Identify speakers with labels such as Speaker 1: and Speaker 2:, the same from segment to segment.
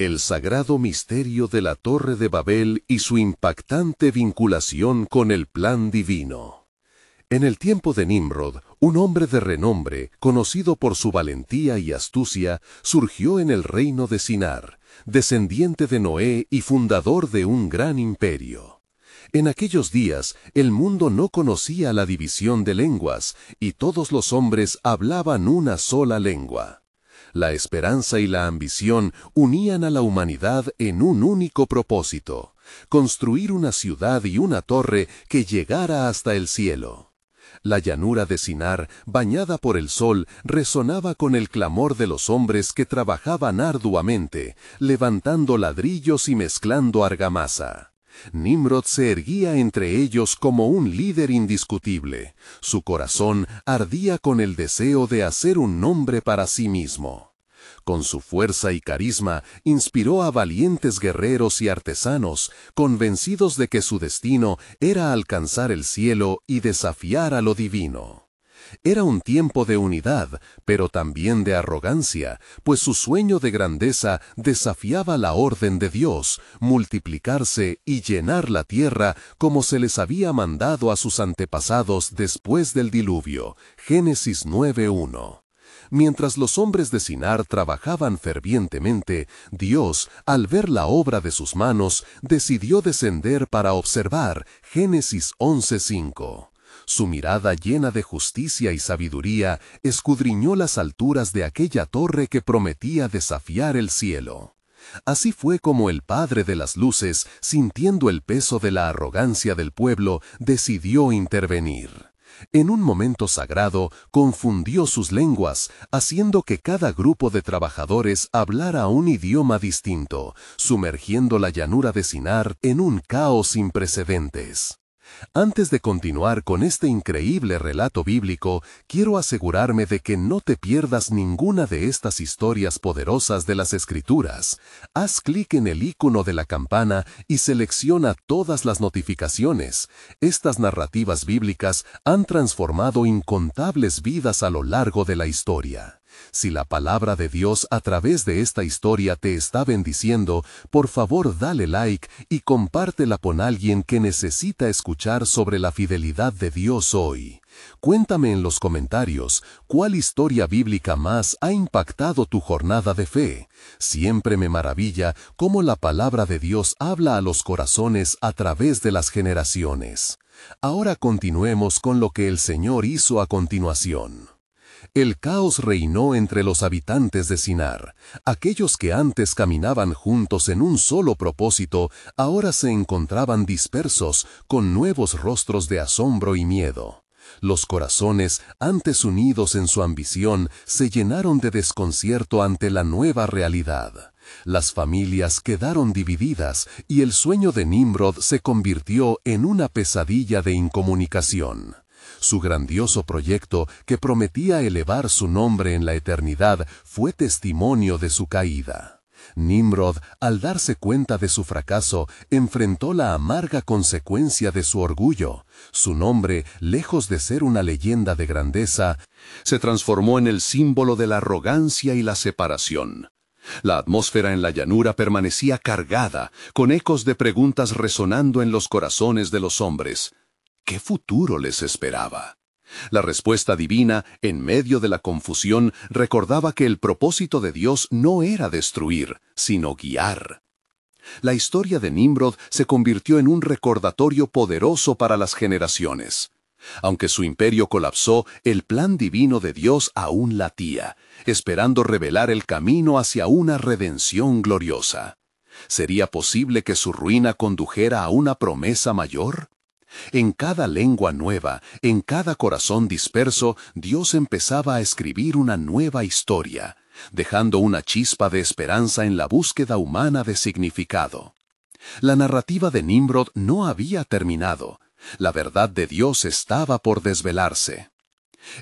Speaker 1: El sagrado misterio de la Torre de Babel y su impactante vinculación con el plan divino. En el tiempo de Nimrod, un hombre de renombre, conocido por su valentía y astucia, surgió en el reino de Sinar, descendiente de Noé y fundador de un gran imperio. En aquellos días, el mundo no conocía la división de lenguas, y todos los hombres hablaban una sola lengua. La esperanza y la ambición unían a la humanidad en un único propósito: construir una ciudad y una torre que llegara hasta el cielo. La llanura de Sinar, bañada por el sol, resonaba con el clamor de los hombres que trabajaban arduamente, levantando ladrillos y mezclando argamasa. Nimrod se erguía entre ellos como un líder indiscutible. Su corazón ardía con el deseo de hacer un nombre para sí mismo. Con su fuerza y carisma, inspiró a valientes guerreros y artesanos, convencidos de que su destino era alcanzar el cielo y desafiar a lo divino. Era un tiempo de unidad, pero también de arrogancia, pues su sueño de grandeza desafiaba la orden de Dios: multiplicarse y llenar la tierra como se les había mandado a sus antepasados después del diluvio. Génesis 9:1. Mientras los hombres de Sinar trabajaban fervientemente, Dios, al ver la obra de sus manos, decidió descender para observar. Génesis 11:5. Su mirada llena de justicia y sabiduría escudriñó las alturas de aquella torre que prometía desafiar el cielo. Así fue como el Padre de las Luces, sintiendo el peso de la arrogancia del pueblo, decidió intervenir. En un momento sagrado, confundió sus lenguas, haciendo que cada grupo de trabajadores hablara un idioma distinto, sumergiendo la llanura de Sinar en un caos sin precedentes. Antes de continuar con este increíble relato bíblico, quiero asegurarme de que no te pierdas ninguna de estas historias poderosas de las Escrituras. Haz clic en el icono de la campana y selecciona todas las notificaciones. Estas narrativas bíblicas han transformado incontables vidas a lo largo de la historia. Si la palabra de Dios a través de esta historia te está bendiciendo, por favor dale like y compártela con alguien que necesita escuchar sobre la fidelidad de Dios hoy. Cuéntame en los comentarios cuál historia bíblica más ha impactado tu jornada de fe. Siempre me maravilla cómo la palabra de Dios habla a los corazones a través de las generaciones. Ahora continuemos con lo que el Señor hizo a continuación. El caos reinó entre los habitantes de Sinar. Aquellos que antes caminaban juntos en un solo propósito, ahora se encontraban dispersos, con nuevos rostros de asombro y miedo. Los corazones, antes unidos en su ambición, se llenaron de desconcierto ante la nueva realidad. Las familias quedaron divididas y el sueño de Nimrod se convirtió en una pesadilla de incomunicación. Su grandioso proyecto, que prometía elevar su nombre en la eternidad, fue testimonio de su caída. Nimrod, al darse cuenta de su fracaso, enfrentó la amarga consecuencia de su orgullo. Su nombre, lejos de ser una leyenda de grandeza, se transformó en el símbolo de la arrogancia y la separación. La atmósfera en la llanura permanecía cargada, con ecos de preguntas resonando en los corazones de los hombres. ¿Qué futuro les esperaba? La respuesta divina, en medio de la confusión, recordaba que el propósito de Dios no era destruir, sino guiar. La historia de Nimrod se convirtió en un recordatorio poderoso para las generaciones. Aunque su imperio colapsó, el plan divino de Dios aún latía, esperando revelar el camino hacia una redención gloriosa. ¿Sería posible que su ruina condujera a una promesa mayor? En cada lengua nueva, en cada corazón disperso, Dios empezaba a escribir una nueva historia, dejando una chispa de esperanza en la búsqueda humana de significado. La narrativa de Nimrod no había terminado. La verdad de Dios estaba por desvelarse.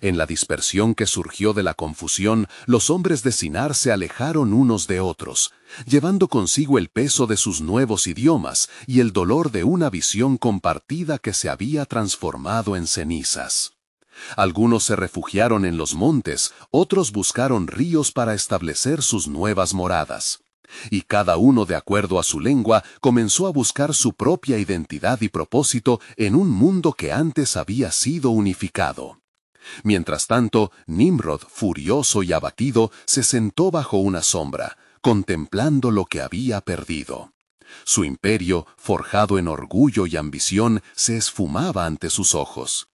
Speaker 1: En la dispersión que surgió de la confusión, los hombres de Sinar se alejaron unos de otros, llevando consigo el peso de sus nuevos idiomas y el dolor de una visión compartida que se había transformado en cenizas. Algunos se refugiaron en los montes, otros buscaron ríos para establecer sus nuevas moradas. Y cada uno, de acuerdo a su lengua, comenzó a buscar su propia identidad y propósito en un mundo que antes había sido unificado. Mientras tanto, Nimrod, furioso y abatido, se sentó bajo una sombra, contemplando lo que había perdido. Su imperio, forjado en orgullo y ambición, se esfumaba ante sus ojos.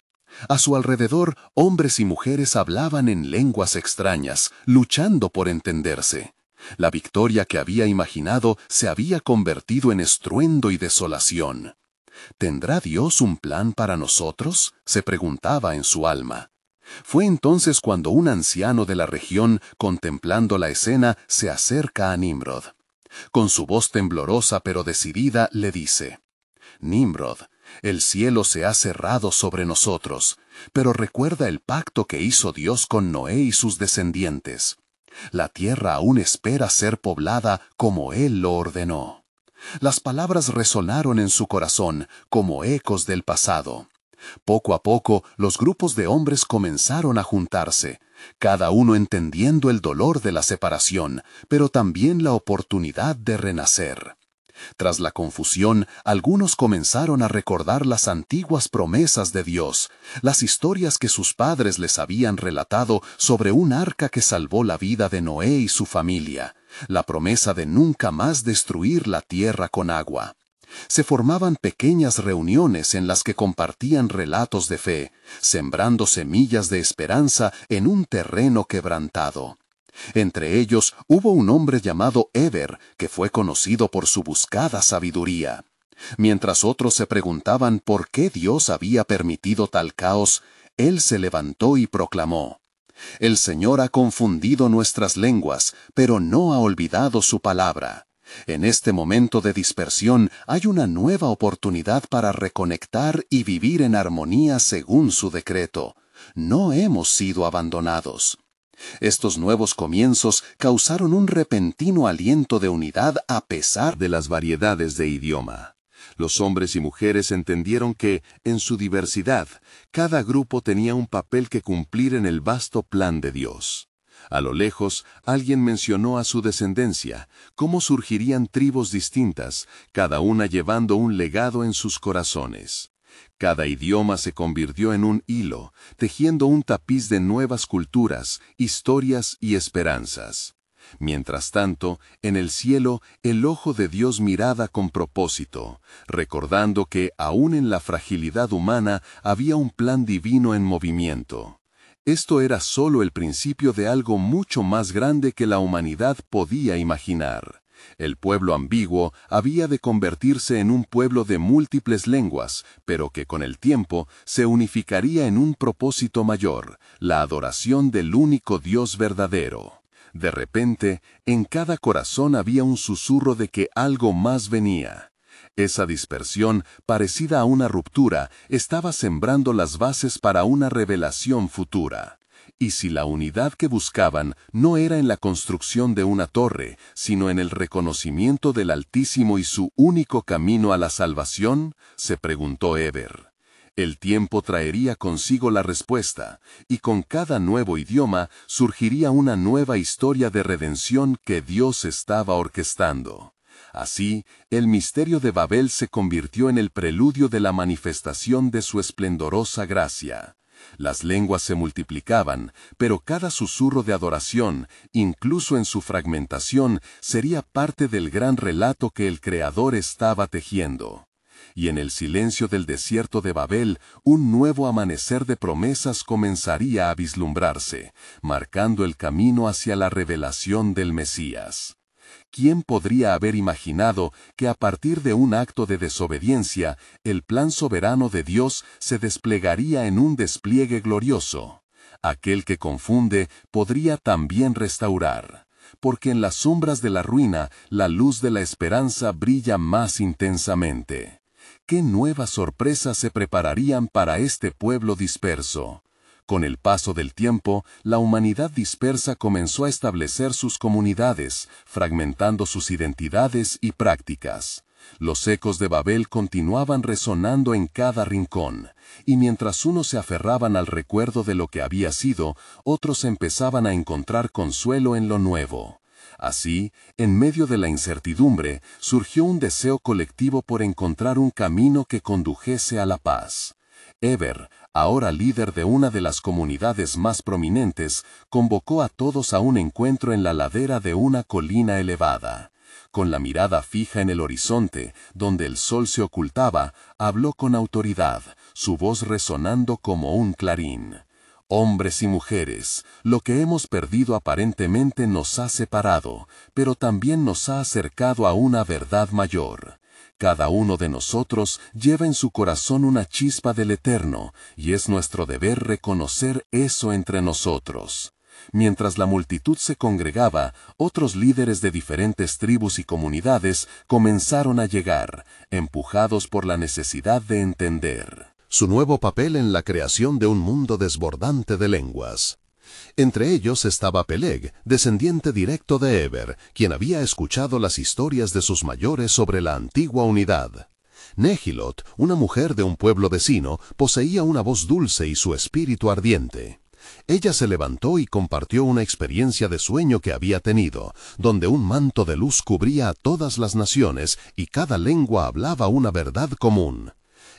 Speaker 1: A su alrededor, hombres y mujeres hablaban en lenguas extrañas, luchando por entenderse. La victoria que había imaginado se había convertido en estruendo y desolación. ¿Tendrá Dios un plan para nosotros?, se preguntaba en su alma. Fue entonces cuando un anciano de la región, contemplando la escena, se acerca a Nimrod. Con su voz temblorosa pero decidida, le dice: «Nimrod, el cielo se ha cerrado sobre nosotros, pero recuerda el pacto que hizo Dios con Noé y sus descendientes. La tierra aún espera ser poblada como Él lo ordenó». Las palabras resonaron en su corazón como ecos del pasado. Poco a poco, los grupos de hombres comenzaron a juntarse, cada uno entendiendo el dolor de la separación, pero también la oportunidad de renacer. Tras la confusión, algunos comenzaron a recordar las antiguas promesas de Dios, las historias que sus padres les habían relatado sobre un arca que salvó la vida de Noé y su familia, la promesa de nunca más destruir la tierra con agua. Se formaban pequeñas reuniones en las que compartían relatos de fe, sembrando semillas de esperanza en un terreno quebrantado. Entre ellos hubo un hombre llamado Eber, que fue conocido por su buscada sabiduría. Mientras otros se preguntaban por qué Dios había permitido tal caos, él se levantó y proclamó: «El Señor ha confundido nuestras lenguas, pero no ha olvidado su palabra. En este momento de dispersión hay una nueva oportunidad para reconectar y vivir en armonía según su decreto. No hemos sido abandonados». Estos nuevos comienzos causaron un repentino aliento de unidad a pesar de las variedades de idioma. Los hombres y mujeres entendieron que, en su diversidad, cada grupo tenía un papel que cumplir en el vasto plan de Dios. A lo lejos, alguien mencionó a su descendencia, cómo surgirían tribus distintas, cada una llevando un legado en sus corazones. Cada idioma se convirtió en un hilo, tejiendo un tapiz de nuevas culturas, historias y esperanzas. Mientras tanto, en el cielo, el ojo de Dios miraba con propósito, recordando que, aún en la fragilidad humana, había un plan divino en movimiento. Esto era solo el principio de algo mucho más grande que la humanidad podía imaginar. El pueblo ambiguo había de convertirse en un pueblo de múltiples lenguas, pero que con el tiempo se unificaría en un propósito mayor, la adoración del único Dios verdadero. De repente, en cada corazón había un susurro de que algo más venía. Esa dispersión, parecida a una ruptura, estaba sembrando las bases para una revelación futura. Y si la unidad que buscaban no era en la construcción de una torre, sino en el reconocimiento del Altísimo y su único camino a la salvación, se preguntó Eber. El tiempo traería consigo la respuesta, y con cada nuevo idioma surgiría una nueva historia de redención que Dios estaba orquestando. Así, el misterio de Babel se convirtió en el preludio de la manifestación de su esplendorosa gracia. Las lenguas se multiplicaban, pero cada susurro de adoración, incluso en su fragmentación, sería parte del gran relato que el Creador estaba tejiendo. Y en el silencio del desierto de Babel, un nuevo amanecer de promesas comenzaría a vislumbrarse, marcando el camino hacia la revelación del Mesías. ¿Quién podría haber imaginado que a partir de un acto de desobediencia, el plan soberano de Dios se desplegaría en un despliegue glorioso? Aquel que confunde podría también restaurar, porque en las sombras de la ruina, la luz de la esperanza brilla más intensamente. ¿Qué nuevas sorpresas se prepararían para este pueblo disperso? Con el paso del tiempo, la humanidad dispersa comenzó a establecer sus comunidades, fragmentando sus identidades y prácticas. Los ecos de Babel continuaban resonando en cada rincón, y mientras unos se aferraban al recuerdo de lo que había sido, otros empezaban a encontrar consuelo en lo nuevo. Así, en medio de la incertidumbre, surgió un deseo colectivo por encontrar un camino que condujese a la paz. Eber, ahora líder de una de las comunidades más prominentes, convocó a todos a un encuentro en la ladera de una colina elevada. Con la mirada fija en el horizonte, donde el sol se ocultaba, habló con autoridad, su voz resonando como un clarín. Hombres y mujeres, lo que hemos perdido aparentemente nos ha separado, pero también nos ha acercado a una verdad mayor. Cada uno de nosotros lleva en su corazón una chispa del Eterno, y es nuestro deber reconocer eso entre nosotros. Mientras la multitud se congregaba, otros líderes de diferentes tribus y comunidades comenzaron a llegar, empujados por la necesidad de entender su nuevo papel en la creación de un mundo desbordante de lenguas. Entre ellos estaba Peleg, descendiente directo de Eber, quien había escuchado las historias de sus mayores sobre la antigua unidad. Nehilot, una mujer de un pueblo vecino, poseía una voz dulce y su espíritu ardiente. Ella se levantó y compartió una experiencia de sueño que había tenido, donde un manto de luz cubría a todas las naciones y cada lengua hablaba una verdad común.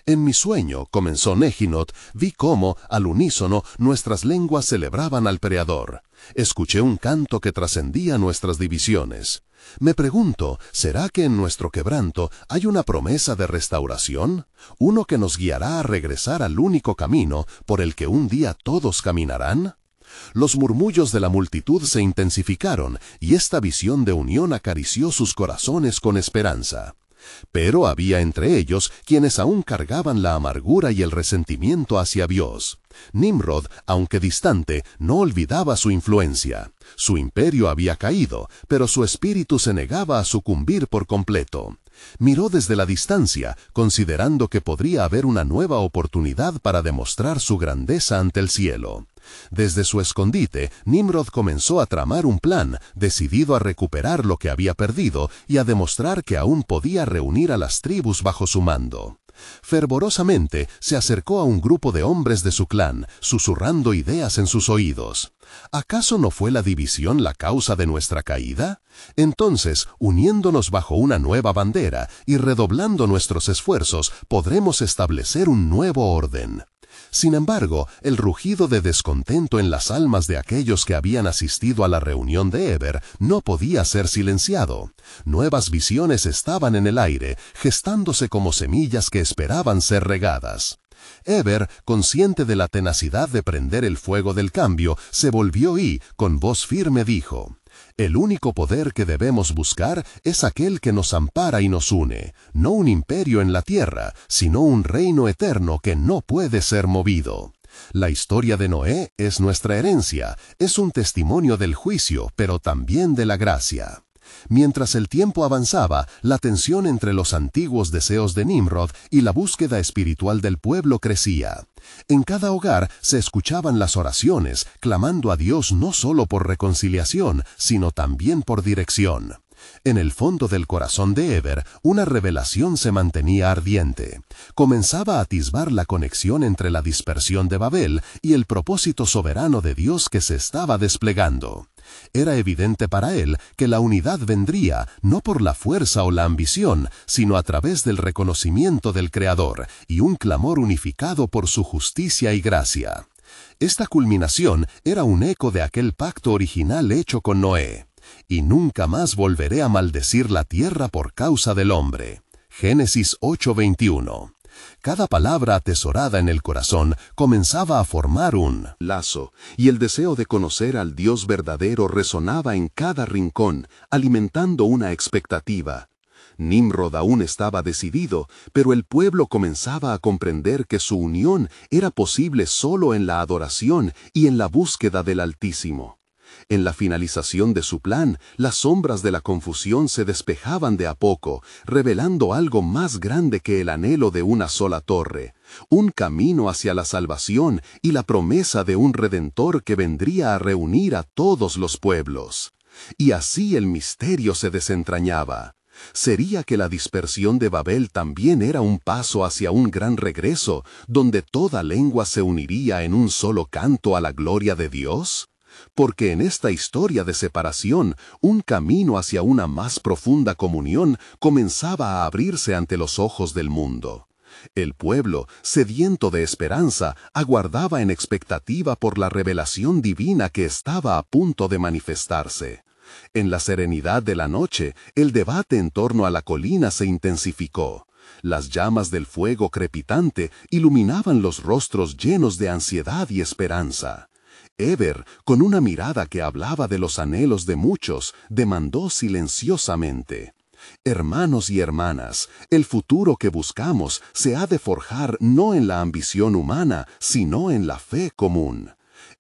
Speaker 1: En mi sueño, comenzó Nehilot, vi cómo, al unísono, nuestras lenguas celebraban al Creador. Escuché un canto que trascendía nuestras divisiones. Me pregunto, ¿será que en nuestro quebranto hay una promesa de restauración? ¿Uno que nos guiará a regresar al único camino por el que un día todos caminarán? Los murmullos de la multitud se intensificaron y esta visión de unión acarició sus corazones con esperanza. Pero había entre ellos quienes aún cargaban la amargura y el resentimiento hacia Dios. Nimrod, aunque distante, no olvidaba su influencia. Su imperio había caído, pero su espíritu se negaba a sucumbir por completo. Miró desde la distancia, considerando que podría haber una nueva oportunidad para demostrar su grandeza ante el cielo. Desde su escondite, Nimrod comenzó a tramar un plan, decidido a recuperar lo que había perdido y a demostrar que aún podía reunir a las tribus bajo su mando. Fervorosamente se acercó a un grupo de hombres de su clan, susurrando ideas en sus oídos. ¿Acaso no fue la división la causa de nuestra caída? Entonces, uniéndonos bajo una nueva bandera y redoblando nuestros esfuerzos, podremos establecer un nuevo orden. Sin embargo, el rugido de descontento en las almas de aquellos que habían asistido a la reunión de Eber no podía ser silenciado. Nuevas visiones estaban en el aire, gestándose como semillas que esperaban ser regadas. Eber, consciente de la tenacidad de prender el fuego del cambio, se volvió y, con voz firme, dijo: «El único poder que debemos buscar es aquel que nos ampara y nos une, no un imperio en la tierra, sino un reino eterno que no puede ser movido». La historia de Noé es nuestra herencia, es un testimonio del juicio, pero también de la gracia. Mientras el tiempo avanzaba, la tensión entre los antiguos deseos de Nimrod y la búsqueda espiritual del pueblo crecía. En cada hogar se escuchaban las oraciones, clamando a Dios no solo por reconciliación, sino también por dirección. En el fondo del corazón de Eber, una revelación se mantenía ardiente. Comenzaba a atisbar la conexión entre la dispersión de Babel y el propósito soberano de Dios que se estaba desplegando. Era evidente para él que la unidad vendría no por la fuerza o la ambición, sino a través del reconocimiento del Creador y un clamor unificado por su justicia y gracia. Esta culminación era un eco de aquel pacto original hecho con Noé. «Y nunca más volveré a maldecir la tierra por causa del hombre». Génesis 8:21. Cada palabra atesorada en el corazón comenzaba a formar un lazo, y el deseo de conocer al Dios verdadero resonaba en cada rincón, alimentando una expectativa. Nimrod aún estaba decidido, pero el pueblo comenzaba a comprender que su unión era posible solo en la adoración y en la búsqueda del Altísimo. En la finalización de su plan, las sombras de la confusión se despejaban de a poco, revelando algo más grande que el anhelo de una sola torre, un camino hacia la salvación y la promesa de un Redentor que vendría a reunir a todos los pueblos. Y así el misterio se desentrañaba. ¿Sería que la dispersión de Babel también era un paso hacia un gran regreso, donde toda lengua se uniría en un solo canto a la gloria de Dios? porque en esta historia de separación, un camino hacia una más profunda comunión comenzaba a abrirse ante los ojos del mundo. El pueblo, sediento de esperanza, aguardaba en expectativa por la revelación divina que estaba a punto de manifestarse. En la serenidad de la noche, el debate en torno a la colina se intensificó. Las llamas del fuego crepitante iluminaban los rostros llenos de ansiedad y esperanza. Eber, con una mirada que hablaba de los anhelos de muchos, demandó silenciosamente: «Hermanos y hermanas, el futuro que buscamos se ha de forjar no en la ambición humana, sino en la fe común.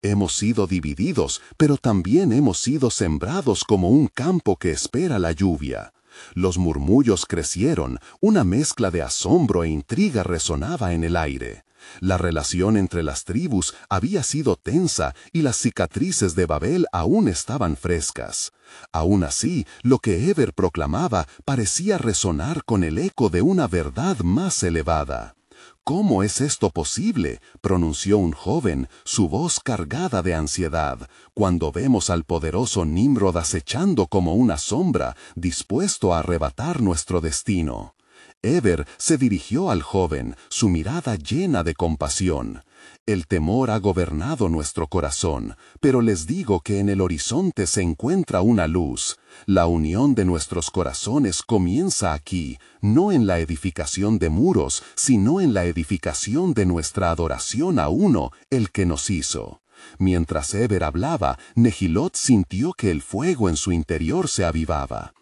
Speaker 1: Hemos sido divididos, pero también hemos sido sembrados como un campo que espera la lluvia». Los murmullos crecieron, una mezcla de asombro e intriga resonaba en el aire. La relación entre las tribus había sido tensa y las cicatrices de Babel aún estaban frescas. Aún así, lo que Eber proclamaba parecía resonar con el eco de una verdad más elevada. «¿Cómo es esto posible?», pronunció un joven, su voz cargada de ansiedad, «cuando vemos al poderoso Nimrod acechando como una sombra, dispuesto a arrebatar nuestro destino». Eber se dirigió al joven, su mirada llena de compasión. «El temor ha gobernado nuestro corazón, pero les digo que en el horizonte se encuentra una luz. La unión de nuestros corazones comienza aquí, no en la edificación de muros, sino en la edificación de nuestra adoración a uno, el que nos hizo». Mientras Eber hablaba, Nehilot sintió que el fuego en su interior se avivaba.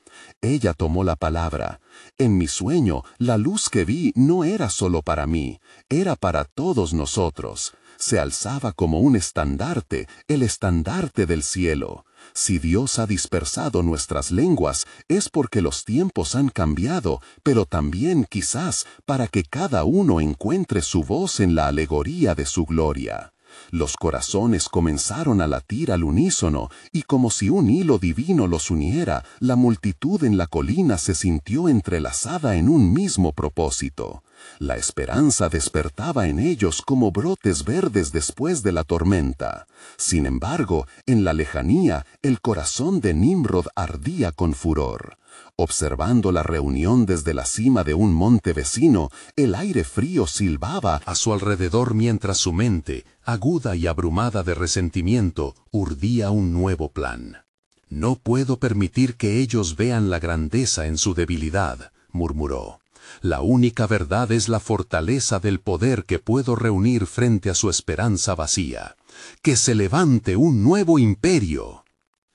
Speaker 1: Ella tomó la palabra. «En mi sueño, la luz que vi no era solo para mí, era para todos nosotros. Se alzaba como un estandarte, el estandarte del cielo. Si Dios ha dispersado nuestras lenguas, es porque los tiempos han cambiado, pero también quizás para que cada uno encuentre su voz en la alegoría de su gloria». Los corazones comenzaron a latir al unísono, y como si un hilo divino los uniera, la multitud en la colina se sintió entrelazada en un mismo propósito. La esperanza despertaba en ellos como brotes verdes después de la tormenta. Sin embargo, en la lejanía, el corazón de Nimrod ardía con furor. Observando la reunión desde la cima de un monte vecino, el aire frío silbaba a su alrededor mientras su mente, aguda y abrumada de resentimiento, urdía un nuevo plan. «No puedo permitir que ellos vean la grandeza en su debilidad», murmuró. «La única verdad es la fortaleza del poder que puedo reunir frente a su esperanza vacía. ¡Que se levante un nuevo imperio!».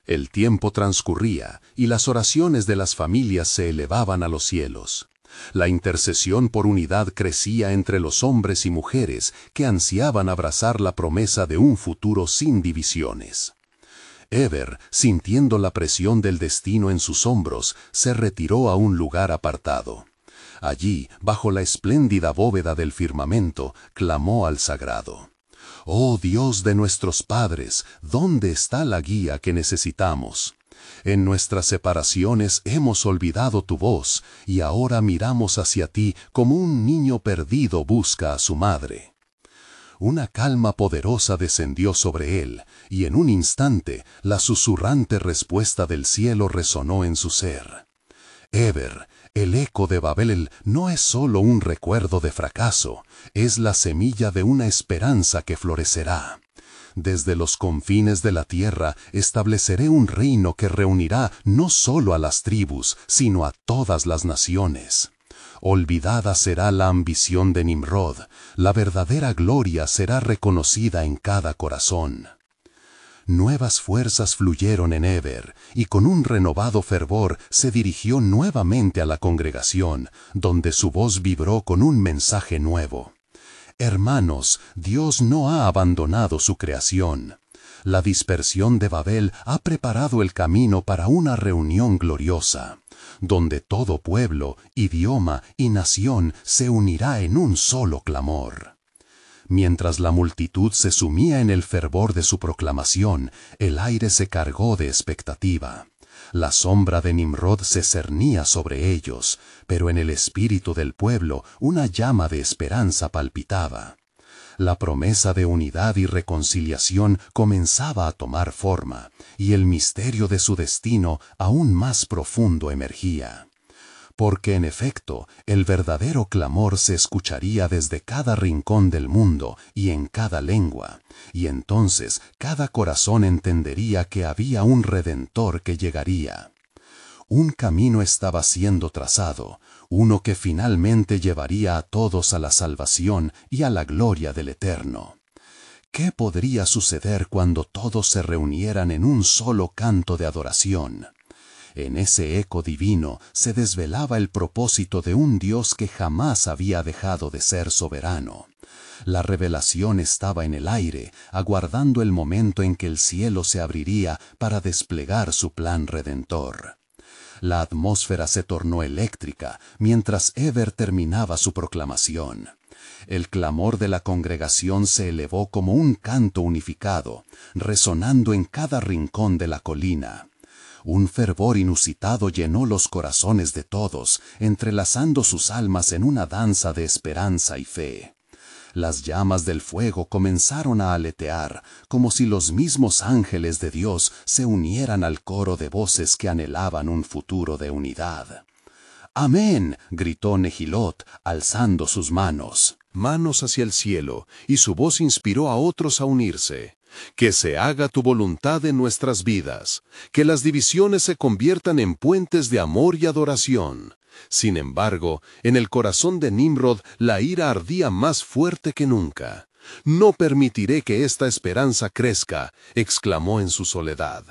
Speaker 1: El tiempo transcurría y las oraciones de las familias se elevaban a los cielos. La intercesión por unidad crecía entre los hombres y mujeres que ansiaban abrazar la promesa de un futuro sin divisiones. Eber, sintiendo la presión del destino en sus hombros, se retiró a un lugar apartado. Allí, bajo la espléndida bóveda del firmamento, clamó al sagrado: «Oh Dios de nuestros padres, ¿dónde está la guía que necesitamos? En nuestras separaciones hemos olvidado tu voz, y ahora miramos hacia ti como un niño perdido busca a su madre». Una calma poderosa descendió sobre él, y en un instante la susurrante respuesta del cielo resonó en su ser. «Eber, el eco de Babel no es solo un recuerdo de fracaso, es la semilla de una esperanza que florecerá. Desde los confines de la tierra estableceré un reino que reunirá no solo a las tribus, sino a todas las naciones. Olvidada será la ambición de Nimrod, la verdadera gloria será reconocida en cada corazón». Nuevas fuerzas fluyeron en Eber, y con un renovado fervor se dirigió nuevamente a la congregación, donde su voz vibró con un mensaje nuevo. «Hermanos, Dios no ha abandonado su creación. La dispersión de Babel ha preparado el camino para una reunión gloriosa, donde todo pueblo, idioma y nación se unirá en un solo clamor». Mientras la multitud se sumía en el fervor de su proclamación, el aire se cargó de expectativa. La sombra de Nimrod se cernía sobre ellos, pero en el espíritu del pueblo una llama de esperanza palpitaba.
Speaker 2: La promesa de unidad y reconciliación comenzaba a tomar forma, y el misterio de su destino aún más profundo emergía. Porque en efecto, el verdadero clamor se escucharía desde cada rincón del mundo y en cada lengua, y entonces cada corazón entendería que había un Redentor que llegaría. Un camino estaba siendo trazado, uno que finalmente llevaría a todos a la salvación y a la gloria del Eterno. ¿Qué podría suceder cuando todos se reunieran en un solo canto de adoración? En ese eco divino se desvelaba el propósito de un Dios que jamás había dejado de ser soberano. La revelación estaba en el aire, aguardando el momento en que el cielo se abriría para desplegar su plan redentor. La atmósfera se tornó eléctrica mientras Eber terminaba su proclamación. El clamor de la congregación se elevó como un canto unificado, resonando en cada rincón de la colina. Un fervor inusitado llenó los corazones de todos, entrelazando sus almas en una danza de esperanza y fe. Las llamas del fuego comenzaron a aletear, como si los mismos ángeles de Dios se unieran al coro de voces que anhelaban un futuro de unidad. «¡Amén!», gritó Nehilot, alzando sus manos
Speaker 1: hacia el cielo, y su voz inspiró a otros a unirse. Que se haga tu voluntad en nuestras vidas, que las divisiones se conviertan en puentes de amor y adoración. Sin embargo, en el corazón de Nimrod la ira ardía más fuerte que nunca. «No permitiré que esta esperanza crezca», exclamó en su soledad.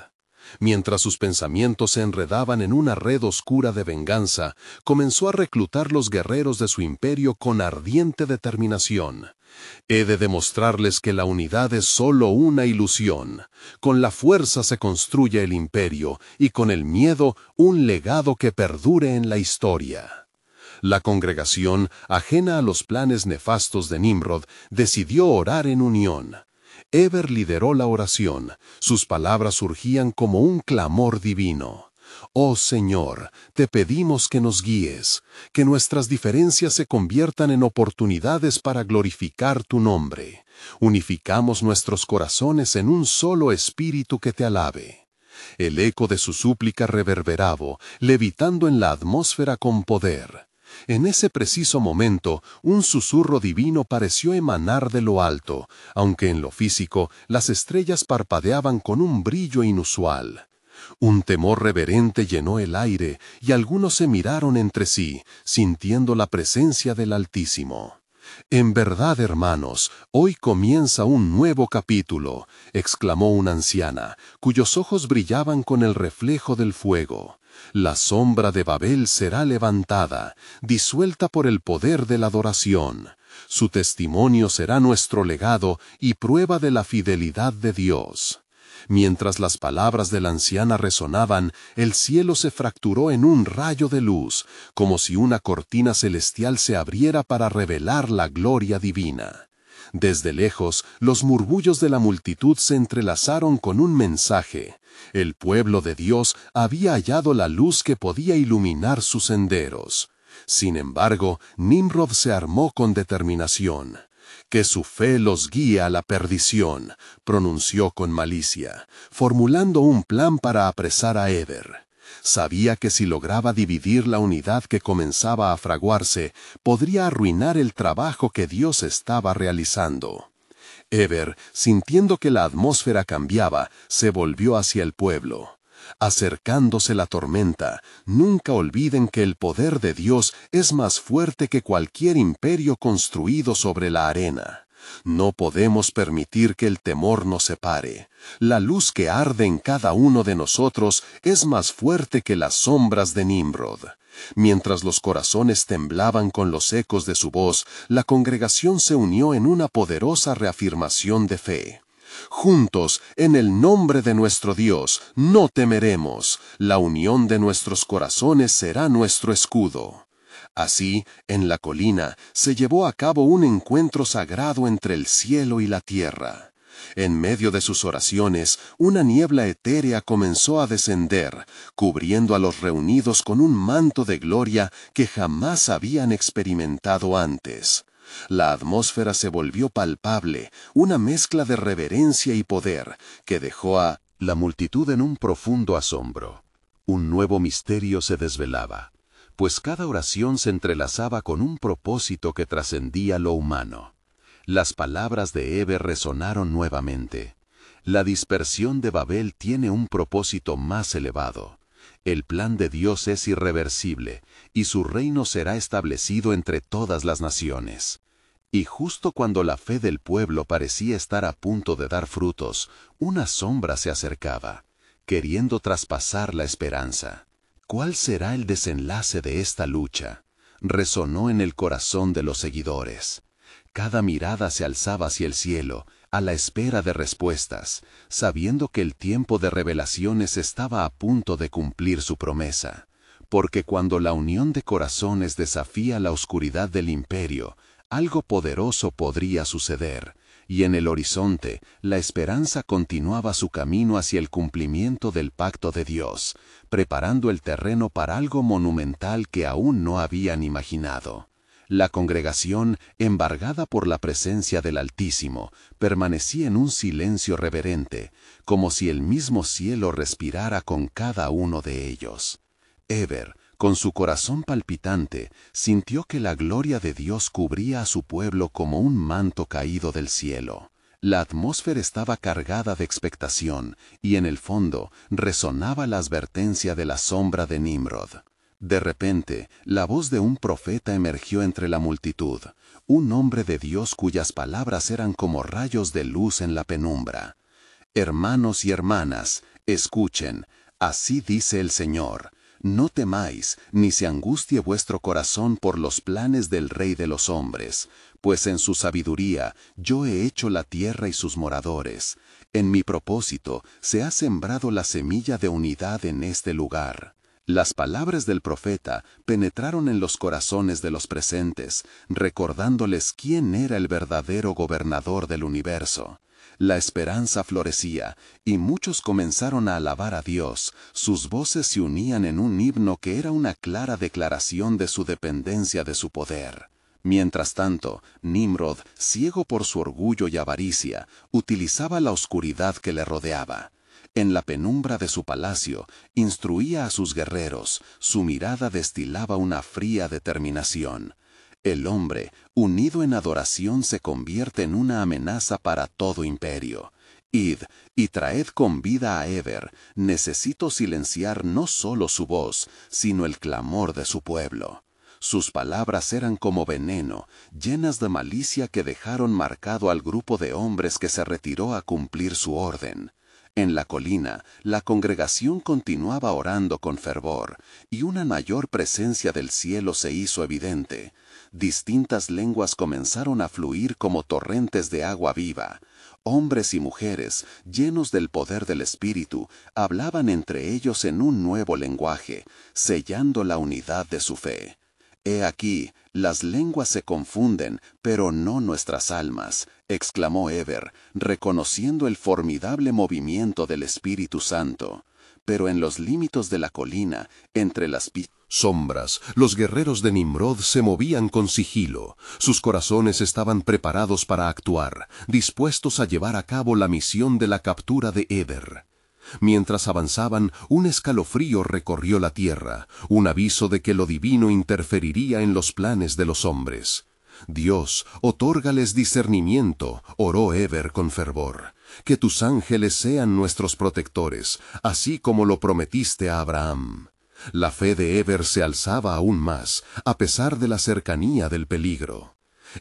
Speaker 1: Mientras sus pensamientos se enredaban en una red oscura de venganza, comenzó a reclutar los guerreros de su imperio con ardiente determinación. «He de demostrarles que la unidad es solo una ilusión. Con la fuerza se construye el imperio, y con el miedo un legado que perdure en la historia». La congregación, ajena a los planes nefastos de Nimrod, decidió orar en unión. Eber lideró la oración. Sus palabras surgían como un clamor divino. «Oh Señor, te pedimos que nos guíes, que nuestras diferencias se conviertan en oportunidades para glorificar tu nombre. Unificamos nuestros corazones en un solo espíritu que te alabe». El eco de su súplica reverberaba, levitando en la atmósfera con poder. En ese preciso momento, un susurro divino pareció emanar de lo alto, aunque en lo físico las estrellas parpadeaban con un brillo inusual. Un temor reverente llenó el aire, y algunos se miraron entre sí, sintiendo la presencia del Altísimo. «En verdad, hermanos, hoy comienza un nuevo capítulo», exclamó una anciana, cuyos ojos brillaban con el reflejo del fuego. «La sombra de Babel será levantada, disuelta por el poder de la adoración. Su testimonio será nuestro legado y prueba de la fidelidad de Dios». Mientras las palabras de la anciana resonaban, el cielo se fracturó en un rayo de luz, como si una cortina celestial se abriera para revelar la gloria divina. Desde lejos, los murmullos de la multitud se entrelazaron con un mensaje. El pueblo de Dios había hallado la luz que podía iluminar sus senderos. Sin embargo, Nimrod se armó con determinación. «Que su fe los guíe a la perdición», pronunció con malicia, formulando un plan para apresar a Eber. Sabía que si lograba dividir la unidad que comenzaba a fraguarse, podría arruinar el trabajo que Dios estaba realizando. Eber, sintiendo que la atmósfera cambiaba, se volvió hacia el pueblo. Acercándose la tormenta, nunca olviden que el poder de Dios es más fuerte que cualquier imperio construido sobre la arena. No podemos permitir que el temor nos separe. La luz que arde en cada uno de nosotros es más fuerte que las sombras de Nimrod. Mientras los corazones temblaban con los ecos de su voz, la congregación se unió en una poderosa reafirmación de fe. «Juntos, en el nombre de nuestro Dios, no temeremos. La unión de nuestros corazones será nuestro escudo». Así, en la colina, se llevó a cabo un encuentro sagrado entre el cielo y la tierra. En medio de sus oraciones, una niebla etérea comenzó a descender, cubriendo a los reunidos con un manto de gloria que jamás habían experimentado antes. La atmósfera se volvió palpable, una mezcla de reverencia y poder, que dejó a la multitud en un profundo asombro. Un nuevo misterio se desvelaba, pues cada oración se entrelazaba con un propósito que trascendía lo humano. Las palabras de Heber resonaron nuevamente. La dispersión de Babel tiene un propósito más elevado. El plan de Dios es irreversible, y su reino será establecido entre todas las naciones. Y justo cuando la fe del pueblo parecía estar a punto de dar frutos, una sombra se acercaba, queriendo traspasar la esperanza. ¿Cuál será el desenlace de esta lucha? Resonó en el corazón de los seguidores. Cada mirada se alzaba hacia el cielo, a la espera de respuestas, sabiendo que el tiempo de revelaciones estaba a punto de cumplir su promesa. Porque cuando la unión de corazones desafía la oscuridad del imperio, algo poderoso podría suceder, y en el horizonte la esperanza continuaba su camino hacia el cumplimiento del pacto de Dios, preparando el terreno para algo monumental que aún no habían imaginado. La congregación, embargada por la presencia del Altísimo, permanecía en un silencio reverente, como si el mismo cielo respirara con cada uno de ellos. Heber, con su corazón palpitante, sintió que la gloria de Dios cubría a su pueblo como un manto caído del cielo. La atmósfera estaba cargada de expectación, y en el fondo resonaba la advertencia de la sombra de Nimrod. De repente, la voz de un profeta emergió entre la multitud, un hombre de Dios cuyas palabras eran como rayos de luz en la penumbra. Hermanos y hermanas, escuchen, así dice el Señor. No temáis, ni se angustie vuestro corazón por los planes del Rey de los hombres, pues en su sabiduría yo he hecho la tierra y sus moradores. En mi propósito se ha sembrado la semilla de unidad en este lugar. Las palabras del profeta penetraron en los corazones de los presentes, recordándoles quién era el verdadero gobernador del universo. La esperanza florecía, y muchos comenzaron a alabar a Dios. Sus voces se unían en un himno que era una clara declaración de su dependencia de su poder. Mientras tanto, Nimrod, ciego por su orgullo y avaricia, utilizaba la oscuridad que le rodeaba. En la penumbra de su palacio, instruía a sus guerreros, su mirada destilaba una fría determinación. El hombre, unido en adoración, se convierte en una amenaza para todo imperio. Id, y traed con vida a Heber, necesito silenciar no solo su voz, sino el clamor de su pueblo. Sus palabras eran como veneno, llenas de malicia que dejaron marcado al grupo de hombres que se retiró a cumplir su orden. En la colina, la congregación continuaba orando con fervor, y una mayor presencia del cielo se hizo evidente. Distintas lenguas comenzaron a fluir como torrentes de agua viva. Hombres y mujeres, llenos del poder del Espíritu, hablaban entre ellos en un nuevo lenguaje, sellando la unidad de su fe. «He aquí, las lenguas se confunden, pero no nuestras almas», exclamó Heber, reconociendo el formidable movimiento del Espíritu Santo. Pero en los límites de la colina, entre las sombras, los guerreros de Nimrod se movían con sigilo. Sus corazones estaban preparados para actuar, dispuestos a llevar a cabo la misión de la captura de Heber. Mientras avanzaban, un escalofrío recorrió la tierra, un aviso de que lo divino interferiría en los planes de los hombres. «Dios, otórgales discernimiento», oró Heber con fervor. «Que tus ángeles sean nuestros protectores, así como lo prometiste a Abraham». La fe de Heber se alzaba aún más, a pesar de la cercanía del peligro.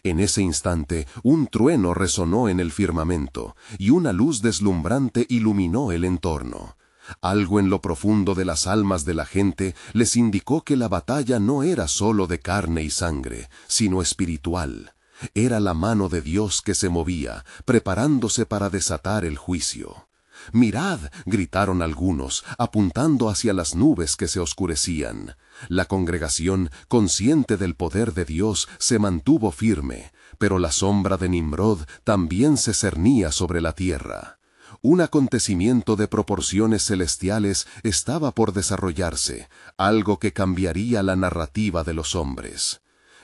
Speaker 1: En ese instante, un trueno resonó en el firmamento, y una luz deslumbrante iluminó el entorno. Algo en lo profundo de las almas de la gente les indicó que la batalla no era solo de carne y sangre, sino espiritual. Era la mano de Dios que se movía, preparándose para desatar el juicio. «Mirad», gritaron algunos, apuntando hacia las nubes que se oscurecían. La congregación, consciente del poder de Dios, se mantuvo firme, pero la sombra de Nimrod también se cernía sobre la tierra. Un acontecimiento de proporciones celestiales estaba por desarrollarse, algo que cambiaría la narrativa de los hombres.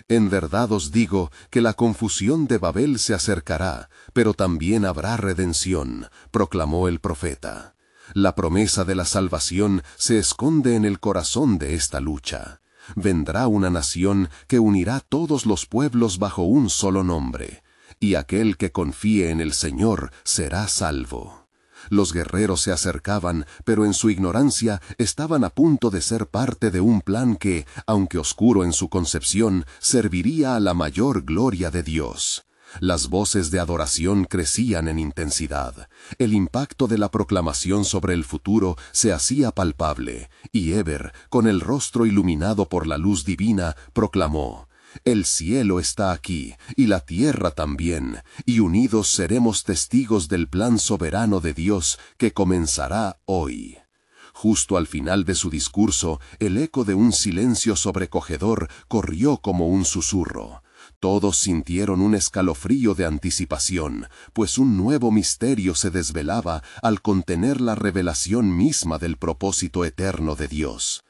Speaker 1: En verdad os digo que la confusión de Babel se acercará, pero también habrá redención, proclamó el profeta. La promesa de la salvación se esconde en el corazón de esta lucha. Vendrá una nación que unirá todos los pueblos bajo un solo nombre, y aquel que confíe en el Señor será salvo. Los guerreros se acercaban, pero en su ignorancia estaban a punto de ser parte de un plan que, aunque oscuro en su concepción, serviría a la mayor gloria de Dios. Las voces de adoración crecían en intensidad. El impacto de la proclamación sobre el futuro se hacía palpable, y Heber, con el rostro iluminado por la luz divina, proclamó: «El cielo está aquí, y la tierra también, y unidos seremos testigos del plan soberano de Dios que comenzará hoy». Justo al final de su discurso, el eco de un silencio sobrecogedor corrió como un susurro. Todos sintieron un escalofrío de anticipación, pues un nuevo misterio se desvelaba al contener la revelación misma del propósito eterno de Dios.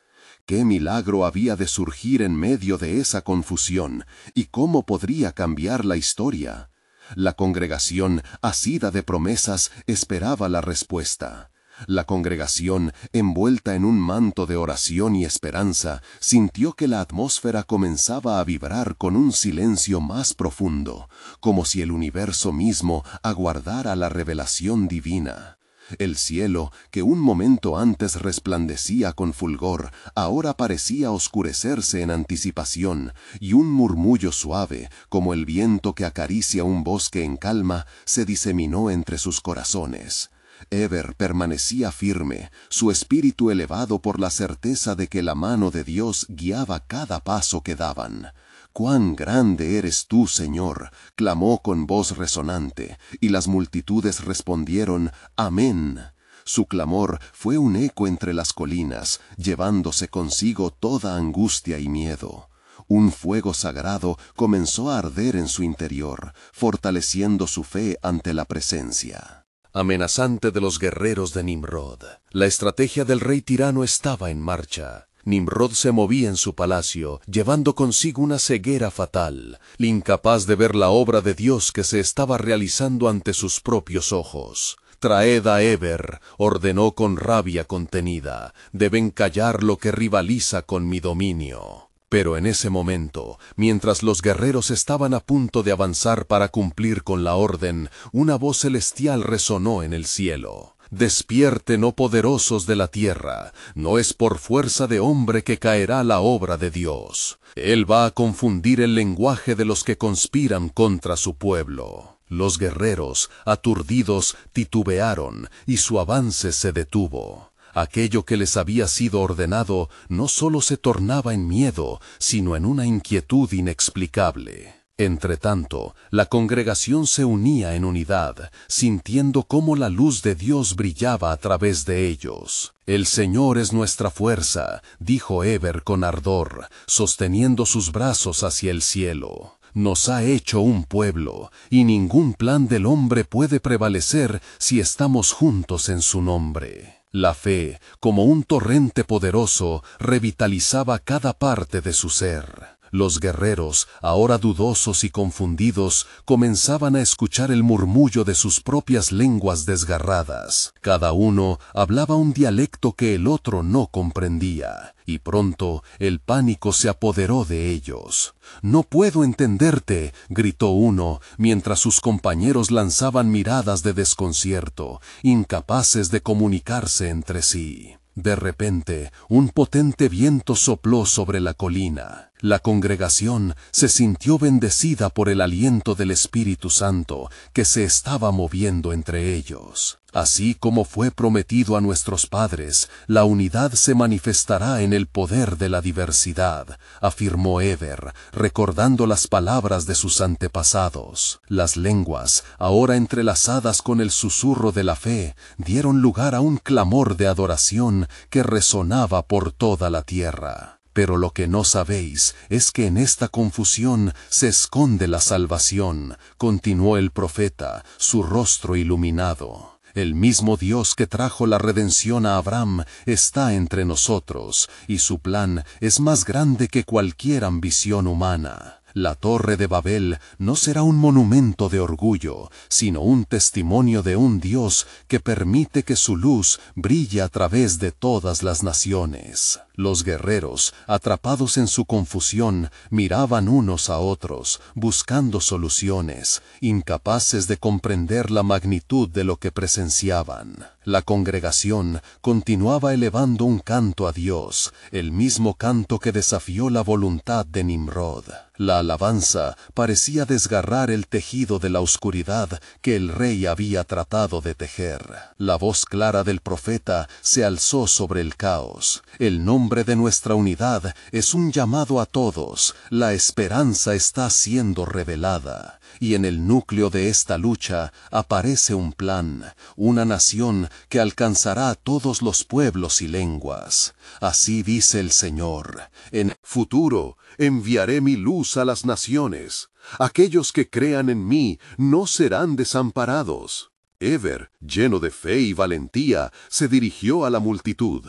Speaker 1: ¿Qué milagro había de surgir en medio de esa confusión, y cómo podría cambiar la historia? La congregación, asida de promesas, esperaba la respuesta. La congregación, envuelta en un manto de oración y esperanza, sintió que la atmósfera comenzaba a vibrar con un silencio más profundo, como si el universo mismo aguardara la revelación divina. El cielo, que un momento antes resplandecía con fulgor, ahora parecía oscurecerse en anticipación, y un murmullo suave, como el viento que acaricia un bosque en calma, se diseminó entre sus corazones. Heber permanecía firme, su espíritu elevado por la certeza de que la mano de Dios guiaba cada paso que daban. «¡Cuán grande eres tú, Señor!», clamó con voz resonante, y las multitudes respondieron: «Amén». Su clamor fue un eco entre las colinas, llevándose consigo toda angustia y miedo. Un fuego sagrado comenzó a arder en su interior, fortaleciendo su fe ante la presencia
Speaker 2: amenazante de los guerreros de Nimrod. La estrategia del rey tirano estaba en marcha. Nimrod se movía en su palacio, llevando consigo una ceguera fatal, incapaz de ver la obra de Dios que se estaba realizando ante sus propios ojos. «Traed a Heber», ordenó con rabia contenida, «deben callar lo que rivaliza con mi dominio». Pero en ese momento, mientras los guerreros estaban a punto de avanzar para cumplir con la orden, una voz celestial resonó en el cielo. «Despierten, oh poderosos de la tierra, no es por fuerza de hombre que caerá la obra de Dios. Él va a confundir el lenguaje de los que conspiran contra su pueblo». Los guerreros, aturdidos, titubearon, y su avance se detuvo. Aquello que les había sido ordenado no solo se tornaba en miedo, sino en una inquietud inexplicable. Entretanto, la congregación se unía en unidad, sintiendo cómo la luz de Dios brillaba a través de ellos. «El Señor es nuestra fuerza», dijo Heber con ardor, sosteniendo sus brazos hacia el cielo. «Nos ha hecho un pueblo, y ningún plan del hombre puede prevalecer si estamos juntos en su nombre». La fe, como un torrente poderoso, revitalizaba cada parte de su ser. Los guerreros, ahora dudosos y confundidos, comenzaban a escuchar el murmullo de sus propias lenguas desgarradas. Cada uno hablaba un dialecto que el otro no comprendía, y pronto el pánico se apoderó de ellos. «No puedo entenderte», gritó uno, mientras sus compañeros lanzaban miradas de desconcierto, incapaces de comunicarse entre sí. De repente, un potente viento sopló sobre la colina. La congregación se sintió bendecida por el aliento del Espíritu Santo que se estaba moviendo entre ellos. Así como fue prometido a nuestros padres, la unidad se manifestará en el poder de la diversidad, afirmó Heber, recordando las palabras de sus antepasados. Las lenguas, ahora entrelazadas con el susurro de la fe, dieron lugar a un clamor de adoración que resonaba por toda la tierra. Pero lo que no sabéis es que en esta confusión se esconde la salvación, continuó el profeta, su rostro iluminado. El mismo Dios que trajo la redención a Abraham está entre nosotros, y su plan es más grande que cualquier ambición humana. La Torre de Babel no será un monumento de orgullo, sino un testimonio de un Dios que permite que su luz brille a través de todas las naciones. Los guerreros, atrapados en su confusión, miraban unos a otros, buscando soluciones, incapaces de comprender la magnitud de lo que presenciaban. La congregación continuaba elevando un canto a Dios, el mismo canto que desafió la voluntad de Nimrod. La alabanza parecía desgarrar el tejido de la oscuridad que el rey había tratado de tejer. La voz clara del profeta se alzó sobre el caos. El nombre de nuestra unidad es un llamado a todos. La esperanza está siendo revelada. Y en el núcleo de esta lucha aparece un plan, una nación que alcanzará a todos los pueblos y lenguas. Así dice el Señor: en
Speaker 1: futuro enviaré mi luz a las naciones. Aquellos que crean en mí no serán desamparados. Eber, lleno de fe y valentía, se dirigió a la multitud.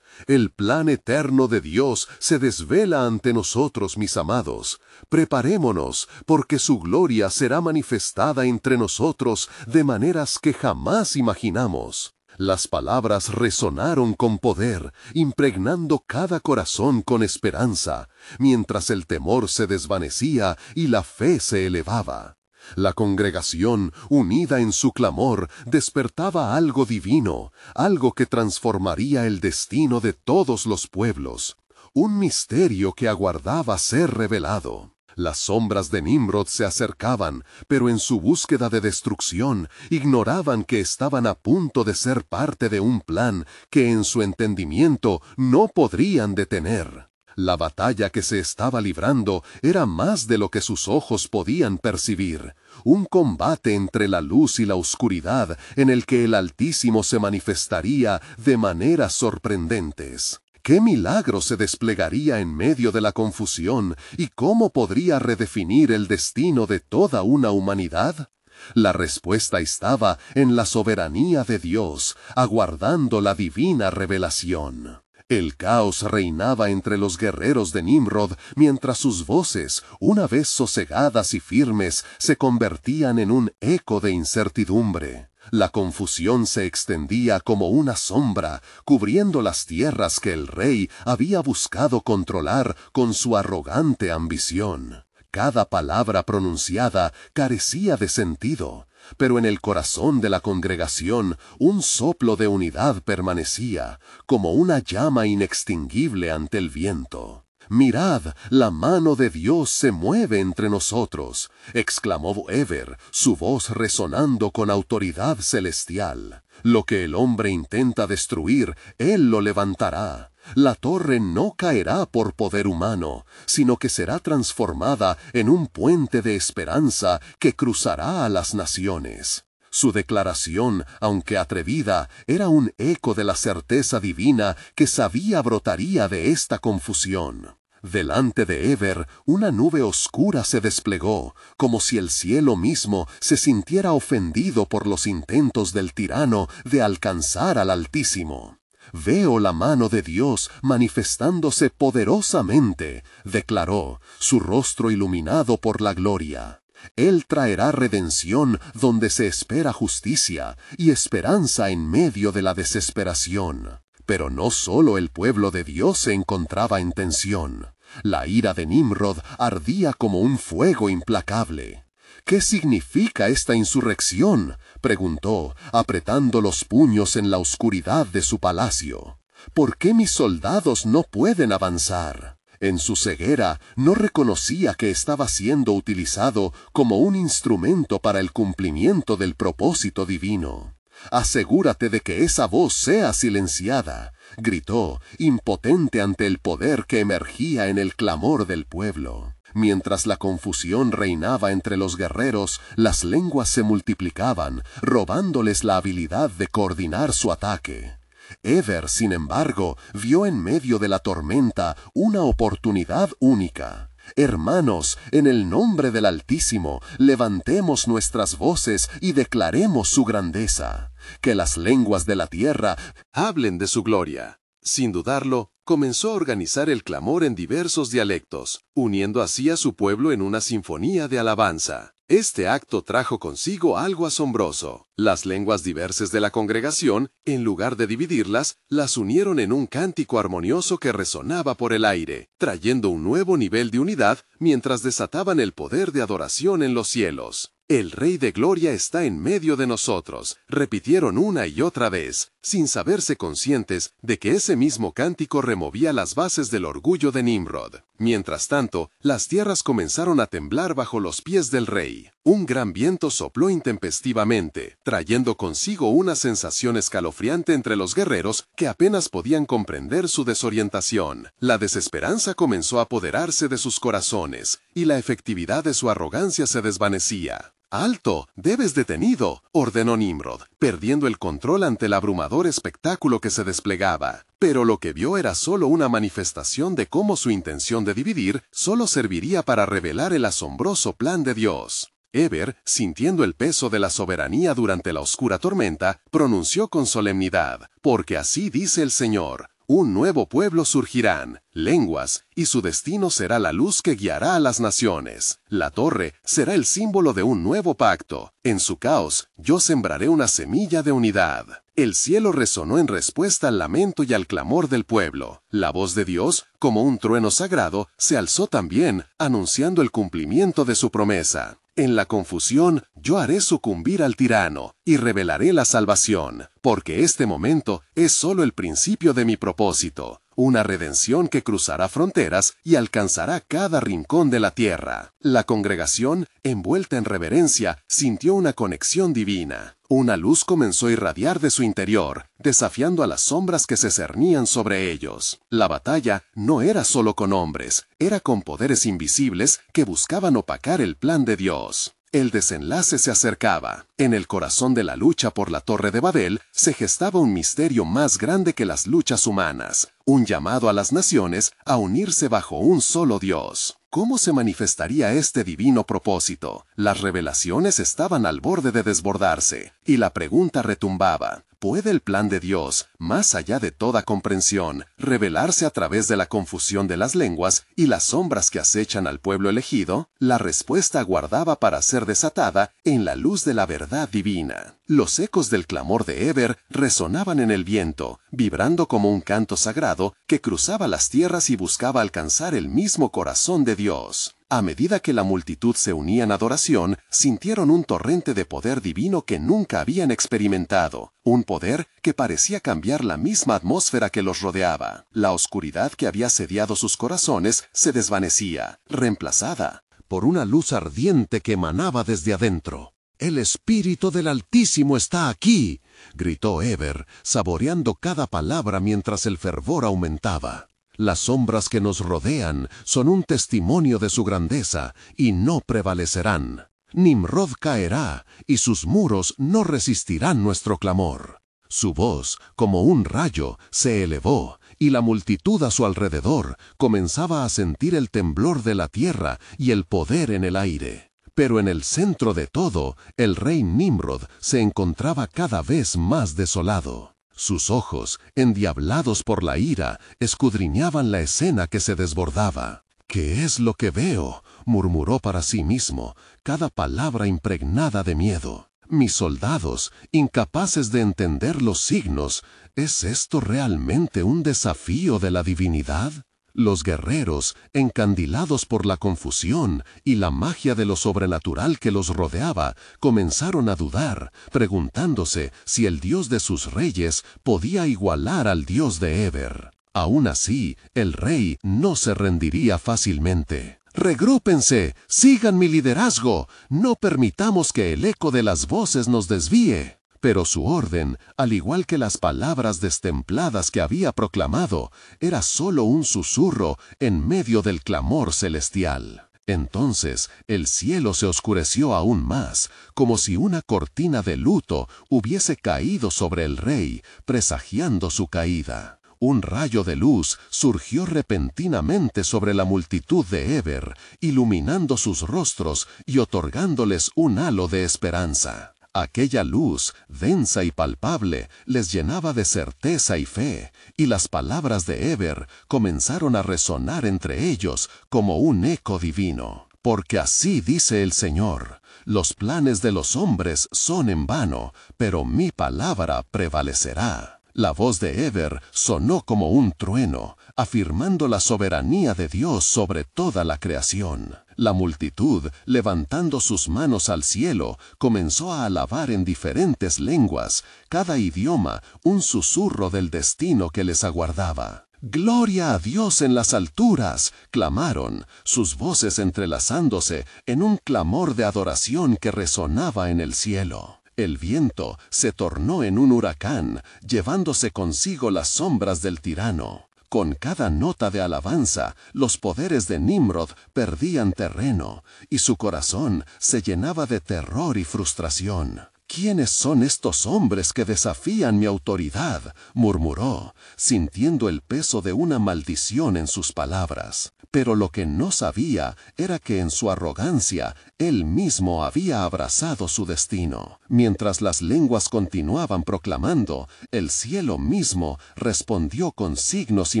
Speaker 1: El plan eterno de Dios se desvela ante nosotros, mis amados. Preparémonos, porque su gloria será manifestada entre nosotros de maneras que jamás imaginamos. Las palabras resonaron con poder, impregnando cada corazón con esperanza, mientras el temor se desvanecía y la fe se elevaba. La congregación, unida en su clamor, despertaba algo divino, algo que transformaría el destino de todos los pueblos, un misterio que aguardaba ser revelado. Las sombras de Nimrod se acercaban, pero en su búsqueda de destrucción ignoraban que estaban a punto de ser parte de un plan que en su entendimiento no podrían detener. La batalla que se estaba librando era más de lo que sus ojos podían percibir, un combate entre la luz y la oscuridad en el que el Altísimo se manifestaría de maneras sorprendentes. ¿Qué milagro se desplegaría en medio de la confusión y cómo podría redefinir el destino de toda una humanidad? La respuesta estaba en la soberanía de Dios, aguardando la divina revelación. El caos reinaba entre los guerreros de Nimrod, mientras sus voces, una vez sosegadas y firmes, se convertían en un eco de incertidumbre. La confusión se extendía como una sombra, cubriendo las tierras que el rey había buscado controlar con su arrogante ambición. Cada palabra pronunciada carecía de sentido, pero en el corazón de la congregación un soplo de unidad permanecía, como una llama inextinguible ante el viento. «Mirad, la mano de Dios se mueve entre nosotros», exclamó Eber, su voz resonando con autoridad celestial. «Lo que el hombre intenta destruir, Él lo levantará. La torre no caerá por poder humano, sino que será transformada en un puente de esperanza que cruzará a las naciones». Su declaración, aunque atrevida, era un eco de la certeza divina que sabía brotaría de esta confusión. Delante de Eber, una nube oscura se desplegó, como si el cielo mismo se sintiera ofendido por los intentos del tirano de alcanzar al Altísimo. «Veo la mano de Dios manifestándose poderosamente», declaró, su rostro iluminado por la gloria. «Él traerá redención donde se espera justicia y esperanza en medio de la desesperación». Pero no solo el pueblo de Dios se encontraba en tensión. La ira de Nimrod ardía como un fuego implacable. «¿Qué significa esta insurrección?», preguntó, apretando los puños en la oscuridad de su palacio. «¿Por qué mis soldados no pueden avanzar?». En su ceguera no reconocía que estaba siendo utilizado como un instrumento para el cumplimiento del propósito divino. «Asegúrate de que esa voz sea silenciada», gritó, impotente ante el poder que emergía en el clamor del pueblo. Mientras la confusión reinaba entre los guerreros, las lenguas se multiplicaban, robándoles la habilidad de coordinar su ataque. Eber, sin embargo, vio en medio de la tormenta una oportunidad única. Hermanos, en el nombre del Altísimo, levantemos nuestras voces y declaremos su grandeza. Que las lenguas de la tierra hablen de su gloria. Sin dudarlo, comenzó a organizar el clamor en diversos dialectos, uniendo así a su pueblo en una sinfonía de alabanza. Este acto trajo consigo algo asombroso. Las lenguas diversas de la congregación, en lugar de dividirlas, las unieron en un cántico armonioso que resonaba por el aire, trayendo un nuevo nivel de unidad mientras desataban el poder de adoración en los cielos. El Rey de Gloria está en medio de nosotros, repitieron una y otra vez, sin saberse conscientes de que ese mismo cántico removía las bases del orgullo de Nimrod. Mientras tanto, las tierras comenzaron a temblar bajo los pies del rey. Un gran viento sopló intempestivamente, trayendo consigo una sensación escalofriante entre los guerreros que apenas podían comprender su desorientación. La desesperanza comenzó a apoderarse de sus corazones, y la efectividad de su arrogancia se desvanecía. «¡Alto! ¡Debes detenido!», ordenó Nimrod, perdiendo el control ante el abrumador espectáculo que se desplegaba. Pero lo que vio era solo una manifestación de cómo su intención de dividir solo serviría para revelar el asombroso plan de Dios. Eber, sintiendo el peso de la soberanía durante la oscura tormenta, pronunció con solemnidad: «Porque así dice el Señor, un nuevo pueblo surgirán, lenguas, y su destino será la luz que guiará a las naciones. La torre será el símbolo de un nuevo pacto. En su caos, yo sembraré una semilla de unidad». El cielo resonó en respuesta al lamento y al clamor del pueblo. La voz de Dios, como un trueno sagrado, se alzó también, anunciando el cumplimiento de su promesa. «En la confusión, yo haré sucumbir al tirano, y revelaré la salvación, porque este momento es solo el principio de mi propósito, una redención que cruzará fronteras y alcanzará cada rincón de la tierra». La congregación, envuelta en reverencia, sintió una conexión divina. Una luz comenzó a irradiar de su interior, desafiando a las sombras que se cernían sobre ellos. La batalla no era solo con hombres, era con poderes invisibles que buscaban opacar el plan de Dios. El desenlace se acercaba. En el corazón de la lucha por la Torre de Babel se gestaba un misterio más grande que las luchas humanas, un llamado a las naciones a unirse bajo un solo Dios. ¿Cómo se manifestaría este divino propósito? Las revelaciones estaban al borde de desbordarse, y la pregunta retumbaba: ¿puede el plan de Dios, más allá de toda comprensión, revelarse a través de la confusión de las lenguas y las sombras que acechan al pueblo elegido? La respuesta aguardaba para ser desatada en la luz de la verdad divina. Los ecos del clamor de Eber resonaban en el viento, vibrando como un canto sagrado que cruzaba las tierras y buscaba alcanzar el mismo corazón de Dios. A medida que la multitud se unía en adoración, sintieron un torrente de poder divino que nunca habían experimentado, un poder que parecía cambiar la misma atmósfera que los rodeaba. La oscuridad que había sediado sus corazones se desvanecía, reemplazada por una luz ardiente que emanaba desde adentro. «El Espíritu del Altísimo está aquí», gritó Eber, saboreando cada palabra mientras el fervor aumentaba. «Las sombras que nos rodean son un testimonio de su grandeza y no prevalecerán. Nimrod caerá y sus muros no resistirán nuestro clamor». Su voz, como un rayo, se elevó, y la multitud a su alrededor comenzaba a sentir el temblor de la tierra y el poder en el aire. Pero en el centro de todo, el rey Nimrod se encontraba cada vez más desolado. Sus ojos, endiablados por la ira, escudriñaban la escena que se desbordaba. «¿Qué es lo que veo?», murmuró para sí mismo, cada palabra impregnada de miedo. «Mis soldados, incapaces de entender los signos, ¿es esto realmente un desafío de la divinidad?». Los guerreros, encandilados por la confusión y la magia de lo sobrenatural que los rodeaba, comenzaron a dudar, preguntándose si el Dios de sus reyes podía igualar al Dios de Eber. Aún así, el rey no se rendiría fácilmente. «Regrúpense, sigan mi liderazgo, no permitamos que el eco de las voces nos desvíe». Pero su orden, al igual que las palabras destempladas que había proclamado, era solo un susurro en medio del clamor celestial. Entonces el cielo se oscureció aún más, como si una cortina de luto hubiese caído sobre el rey, presagiando su caída. un rayo de luz surgió repentinamente sobre la multitud de Eber, iluminando sus rostros y otorgándoles un halo de esperanza. Aquella luz, densa y palpable, les llenaba de certeza y fe, y las palabras de Eber comenzaron a resonar entre ellos como un eco divino. Porque así dice el Señor: los planes de los hombres son en vano, pero mi palabra prevalecerá. La voz de Eber sonó como un trueno, afirmando la soberanía de Dios sobre toda la creación. La multitud, levantando sus manos al cielo, comenzó a alabar en diferentes lenguas, cada idioma un susurro del destino que les aguardaba. «¡Gloria a Dios en las alturas!», clamaron, sus voces entrelazándose en un clamor de adoración que resonaba en el cielo. El viento se tornó en un huracán, llevándose consigo las sombras del tirano. Con cada nota de alabanza, los poderes de Nimrod perdían terreno, y su corazón se llenaba de terror y frustración. «¿Quiénes son estos hombres que desafían mi autoridad?», murmuró, sintiendo el peso de una maldición en sus palabras. Pero lo que no sabía era que en su arrogancia él mismo había abrazado su destino. Mientras las lenguas continuaban proclamando, el cielo mismo respondió con signos y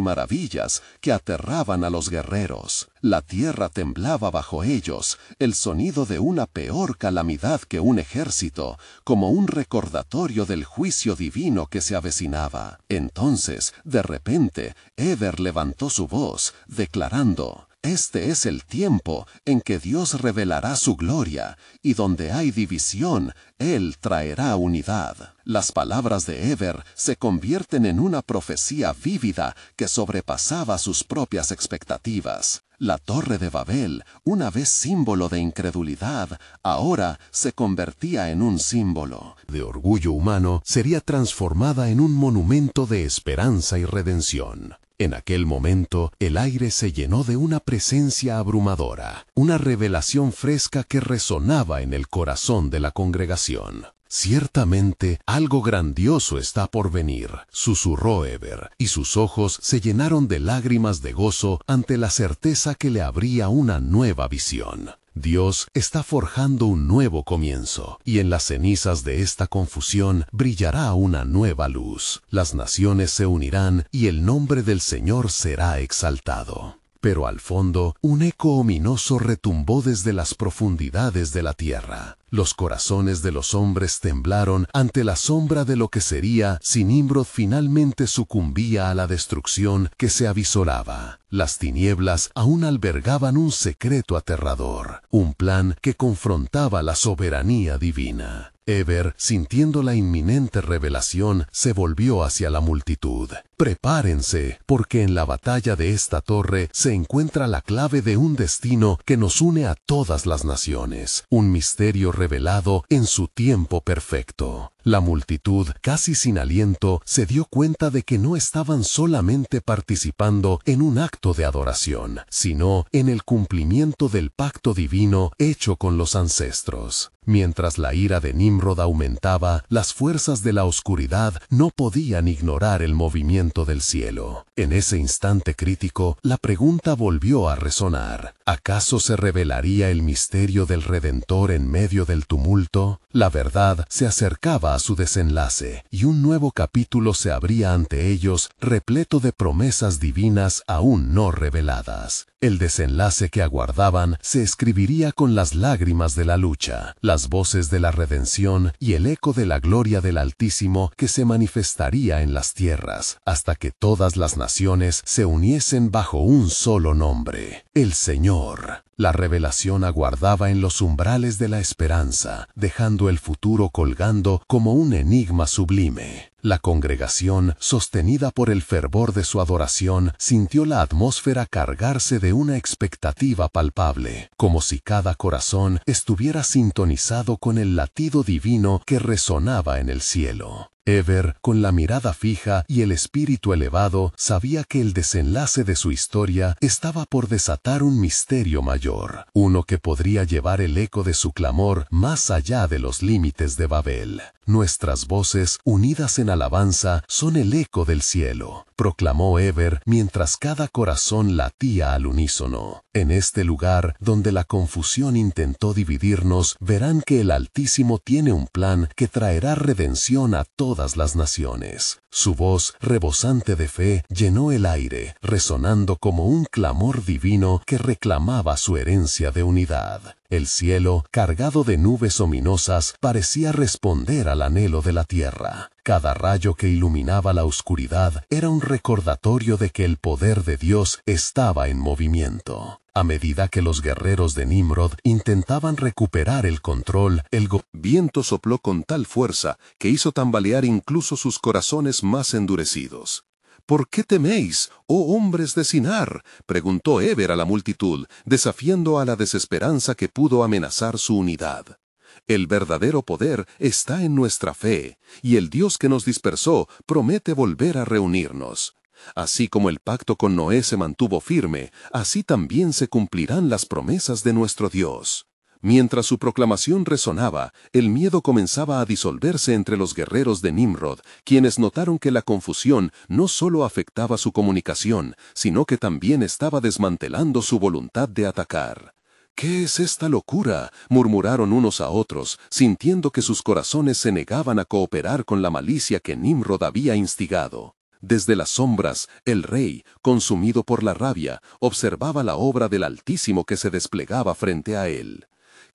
Speaker 1: maravillas que aterraban a los guerreros. La tierra temblaba bajo ellos, el sonido de una peor calamidad que un ejército, como un recordatorio del juicio divino que se avecinaba. Entonces, de repente, Eber levantó su voz, declarando: «Este es el tiempo en que Dios revelará su gloria, y donde hay división, Él traerá unidad». Las palabras de Eber se convierten en una profecía vívida que sobrepasaba sus propias expectativas. La Torre de Babel, una vez símbolo de incredulidad, ahora se convertía en un símbolo
Speaker 2: de orgullo humano, sería transformada en un monumento de esperanza y redención. En aquel momento, el aire se llenó de una presencia abrumadora, una revelación fresca que resonaba en el corazón de la congregación. «Ciertamente, algo grandioso está por venir», susurró Eber, y sus ojos se llenaron de lágrimas de gozo ante la certeza que le abría una nueva visión. Dios está forjando un nuevo comienzo, y en las cenizas de esta confusión brillará una nueva luz. Las naciones se unirán y el nombre del Señor será exaltado. Pero al fondo, un eco ominoso retumbó desde las profundidades de la tierra. Los corazones de los hombres temblaron ante la sombra de lo que sería si Nimrod finalmente sucumbía a la destrucción que se avisoraba. Las tinieblas aún albergaban un secreto aterrador, un plan que confrontaba la soberanía divina. Eber, sintiendo la inminente revelación, se volvió hacia la multitud. «Prepárense, porque en la batalla de esta torre se encuentra la clave de un destino que nos une a todas las naciones, un misterio revelado en su tiempo perfecto». La multitud, casi sin aliento, se dio cuenta de que no estaban solamente participando en un acto de adoración, sino en el cumplimiento del pacto divino hecho con los ancestros. Mientras la ira de Nimrod aumentaba, las fuerzas de la oscuridad no podían ignorar el movimiento del cielo. En ese instante crítico, la pregunta volvió a resonar. ¿Acaso se revelaría el misterio del Redentor en medio del tumulto? La verdad se acercaba a su desenlace, y un nuevo capítulo se abría ante ellos, repleto de promesas divinas aún no reveladas. El desenlace que aguardaban se escribiría con las lágrimas de la lucha, las voces de la redención y el eco de la gloria del Altísimo que se manifestaría en las tierras, hasta que todas las naciones se uniesen bajo un solo nombre: el Señor. La revelación aguardaba en los umbrales de la esperanza, dejando el futuro colgando como un enigma sublime. La congregación, sostenida por el fervor de su adoración, sintió la atmósfera cargarse de una expectativa palpable, como si cada corazón estuviera sintonizado con el latido divino que resonaba en el cielo. Eber, con la mirada fija y el espíritu elevado, sabía que el desenlace de su historia estaba por desatar un misterio mayor, uno que podría llevar el eco de su clamor más allá de los límites de Babel.
Speaker 1: Nuestras voces, unidas en alabanza, son el eco del cielo, proclamó Eber mientras cada corazón latía al unísono. En este lugar, donde la confusión intentó dividirnos, verán que el Altísimo tiene un plan que traerá redención a todas las naciones. Su voz, rebosante de fe, llenó el aire, resonando como un clamor divino que reclamaba su herencia de unidad. El cielo, cargado de nubes ominosas, parecía responder al anhelo de la tierra. Cada rayo que iluminaba la oscuridad era un recordatorio de que el poder de Dios estaba en movimiento. A medida que los guerreros de Nimrod intentaban recuperar el control, el viento sopló con tal fuerza que hizo tambalear incluso sus corazones más endurecidos. «¿Por qué teméis, oh hombres de Sinar?», preguntó Eber a la multitud, desafiando a la desesperanza que pudo amenazar su unidad. «El verdadero poder está en nuestra fe, y el Dios que nos dispersó promete volver a reunirnos. Así como el pacto con Noé se mantuvo firme, así también se cumplirán las promesas de nuestro Dios». Mientras su proclamación resonaba, el miedo comenzaba a disolverse entre los guerreros de Nimrod, quienes notaron que la confusión no solo afectaba su comunicación, sino que también estaba desmantelando su voluntad de atacar. «¿Qué es esta locura?», murmuraron unos a otros, sintiendo que sus corazones se negaban a cooperar con la malicia que Nimrod había instigado. Desde las sombras, el rey, consumido por la rabia, observaba la obra del Altísimo que se desplegaba frente a él.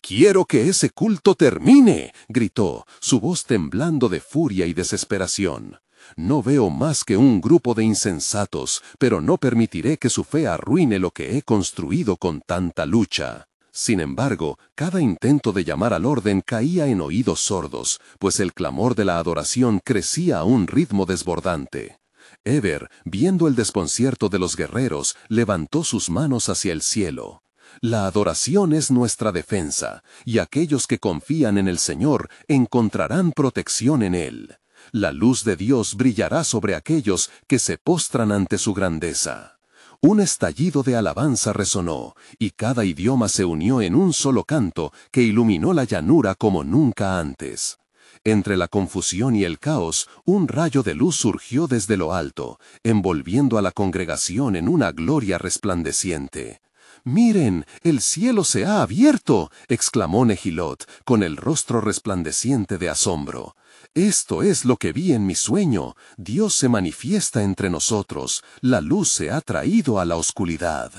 Speaker 1: «¡Quiero que ese culto termine!», gritó, su voz temblando de furia y desesperación. «No veo más que un grupo de insensatos, pero no permitiré que su fe arruine lo que he construido con tanta lucha». Sin embargo, cada intento de llamar al orden caía en oídos sordos, pues el clamor de la adoración crecía a un ritmo desbordante. Eber, viendo el desconcierto de los guerreros, levantó sus manos hacia el cielo. «La adoración es nuestra defensa, y aquellos que confían en el Señor encontrarán protección en Él. La luz de Dios brillará sobre aquellos que se postran ante su grandeza». Un estallido de alabanza resonó, y cada idioma se unió en un solo canto que iluminó la llanura como nunca antes. Entre la confusión y el caos, un rayo de luz surgió desde lo alto, envolviendo a la congregación en una gloria resplandeciente. «¡Miren, el cielo se ha abierto!», exclamó Nehilot, con el rostro resplandeciente de asombro. «Esto es lo que vi en mi sueño. Dios se manifiesta entre nosotros. La luz se ha traído a la oscuridad».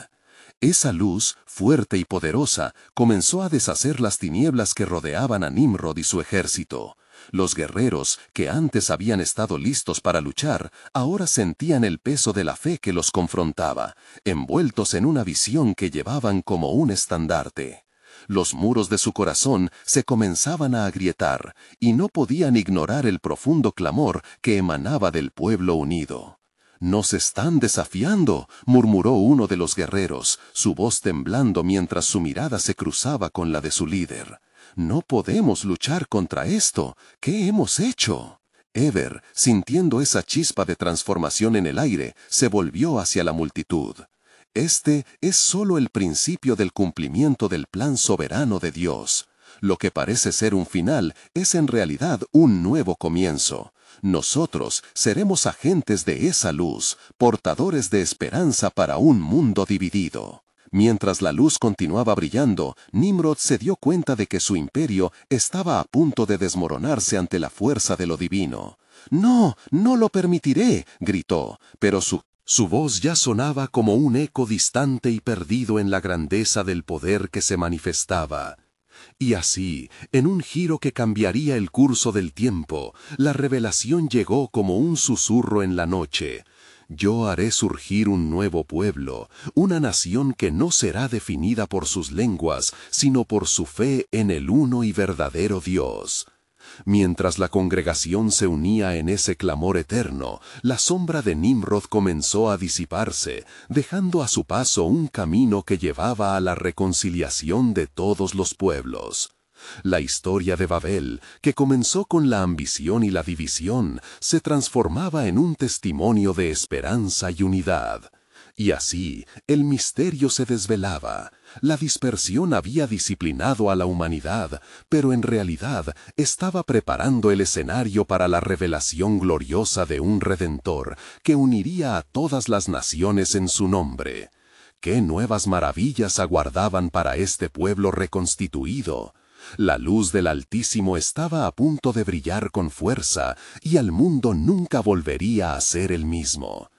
Speaker 1: Esa luz, fuerte y poderosa, comenzó a deshacer las tinieblas que rodeaban a Nimrod y su ejército. Los guerreros, que antes habían estado listos para luchar, ahora sentían el peso de la fe que los confrontaba, envueltos en una visión que llevaban como un estandarte. Los muros de su corazón se comenzaban a agrietar, y no podían ignorar el profundo clamor que emanaba del pueblo unido. «Nos están desafiando», murmuró uno de los guerreros, su voz temblando mientras su mirada se cruzaba con la de su líder. «No podemos luchar contra esto. ¿Qué hemos hecho?». Eber, sintiendo esa chispa de transformación en el aire, se volvió hacia la multitud. «Este es solo el principio del cumplimiento del plan soberano de Dios. Lo que parece ser un final es en realidad un nuevo comienzo. Nosotros seremos agentes de esa luz, portadores de esperanza para un mundo dividido». Mientras la luz continuaba brillando, Nimrod se dio cuenta de que su imperio estaba a punto de desmoronarse ante la fuerza de lo divino. «No, no lo permitiré», gritó, pero su voz ya sonaba como un eco distante y perdido en la grandeza del poder que se manifestaba. Y así, en un giro que cambiaría el curso del tiempo, la revelación llegó como un susurro en la noche. «Yo haré surgir un nuevo pueblo, una nación que no será definida por sus lenguas, sino por su fe en el uno y verdadero Dios». Mientras la congregación se unía en ese clamor eterno, la sombra de Nimrod comenzó a disiparse, dejando a su paso un camino que llevaba a la reconciliación de todos los pueblos. La historia de Babel, que comenzó con la ambición y la división, se transformaba en un testimonio de esperanza y unidad. Y así, el misterio se desvelaba. La dispersión había disciplinado a la humanidad, pero en realidad estaba preparando el escenario para la revelación gloriosa de un Redentor que uniría a todas las naciones en su nombre. ¿Qué nuevas maravillas aguardaban para este pueblo reconstituido? La luz del Altísimo estaba a punto de brillar con fuerza y el mundo nunca volvería a ser el mismo.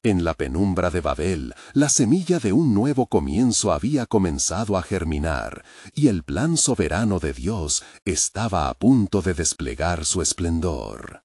Speaker 1: En la penumbra de Babel, la semilla de un nuevo comienzo había comenzado a germinar, y el plan soberano de Dios estaba a punto de desplegar su esplendor.